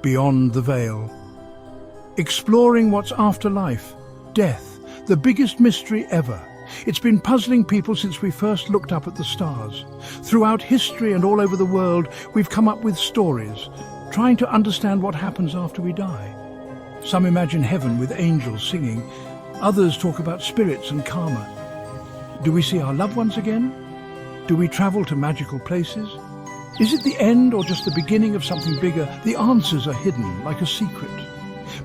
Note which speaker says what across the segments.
Speaker 1: beyond the veil. Exploring what's after life, death, the biggest mystery ever. It's been puzzling people since we first looked up at the stars. Throughout history and all over the world, we've come up with stories, trying to understand what happens after we die. Some imagine heaven with angels singing. Others talk about spirits and karma. Do we see our loved ones again? Do we travel to magical places? Is it the end or just the beginning of something bigger? The answers are hidden, like a secret.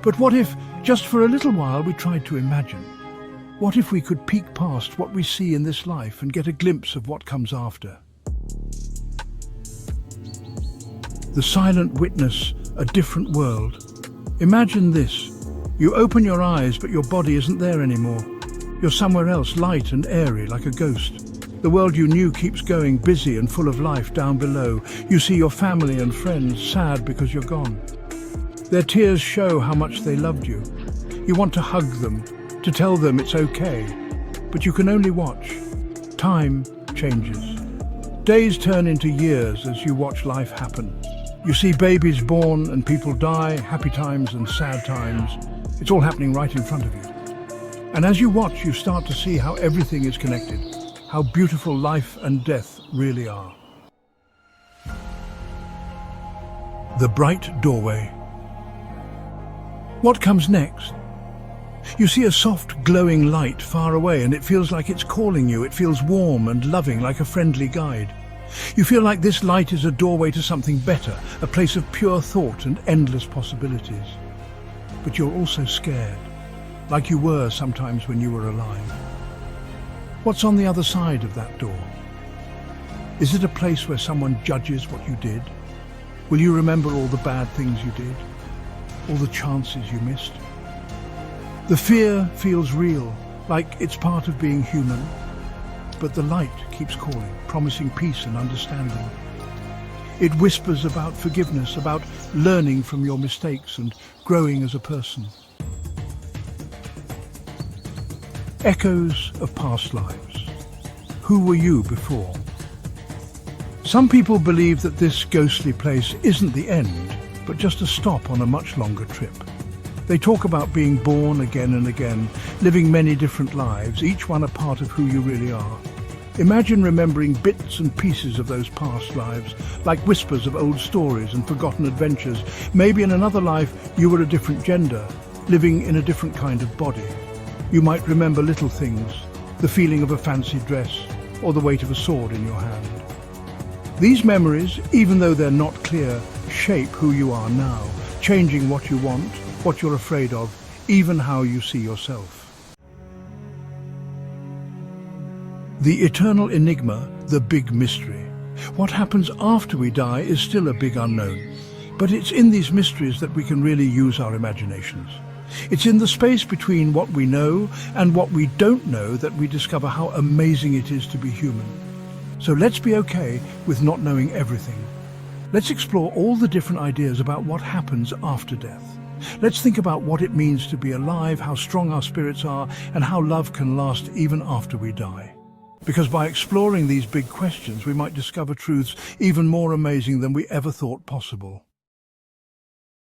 Speaker 1: But what if, just for a little while, we tried to imagine? What if we could peek past what we see in this life and get a glimpse of what comes after? The silent witness, a different world. Imagine this. You open your eyes, but your body isn't there anymore. You're somewhere else, light and airy, like a ghost. The world you knew keeps going, busy and full of life down below. You see your family and friends sad because you're gone. Their tears show how much they loved you. You want to hug them, to tell them it's okay, but you can only watch. Time changes. Days turn into years as you watch life happen. You see babies born and people die, happy times and sad times. It's all happening right in front of you. And as you watch, you start to see how everything is connected, how beautiful life and death really are. The bright doorway. What comes next? You see a soft, glowing light far away, and it feels like it's calling you. It feels warm and loving, like a friendly guide. You feel like this light is a doorway to something better, a place of pure thought and endless possibilities. But you're also scared, like you were sometimes when you were alive. What's on the other side of that door? Is it a place where someone judges what you did? Will you remember all the bad things you did? All the chances you missed? The fear feels real, like it's part of being human. But the light keeps calling, promising peace and understanding. It whispers about forgiveness, about learning from your mistakes and growing as a person. Echoes of past lives. Who were you before? Some people believe that this ghostly place isn't the end, but just a stop on a much longer trip. They talk about being born again and again, living many different lives, each one a part of who you really are. Imagine remembering bits and pieces of those past lives, like whispers of old stories and forgotten adventures. Maybe in another life you were a different gender, living in a different kind of body. You might remember little things, the feeling of a fancy dress, or the weight of a sword in your hand. These memories, even though they're not clear, shape who you are now, changing what you want, what you're afraid of, even how you see yourself. The eternal enigma, the big mystery. What happens after we die is still a big unknown, but it's in these mysteries that we can really use our imaginations. It's in the space between what we know and what we don't know that we discover how amazing it is to be human. So let's be okay with not knowing everything. Let's explore all the different ideas about what happens after death. Let's think about what it means to be alive, how strong our spirits are, and how love can last even after we die. Because by exploring these big questions, we might discover truths even more amazing than we ever thought possible.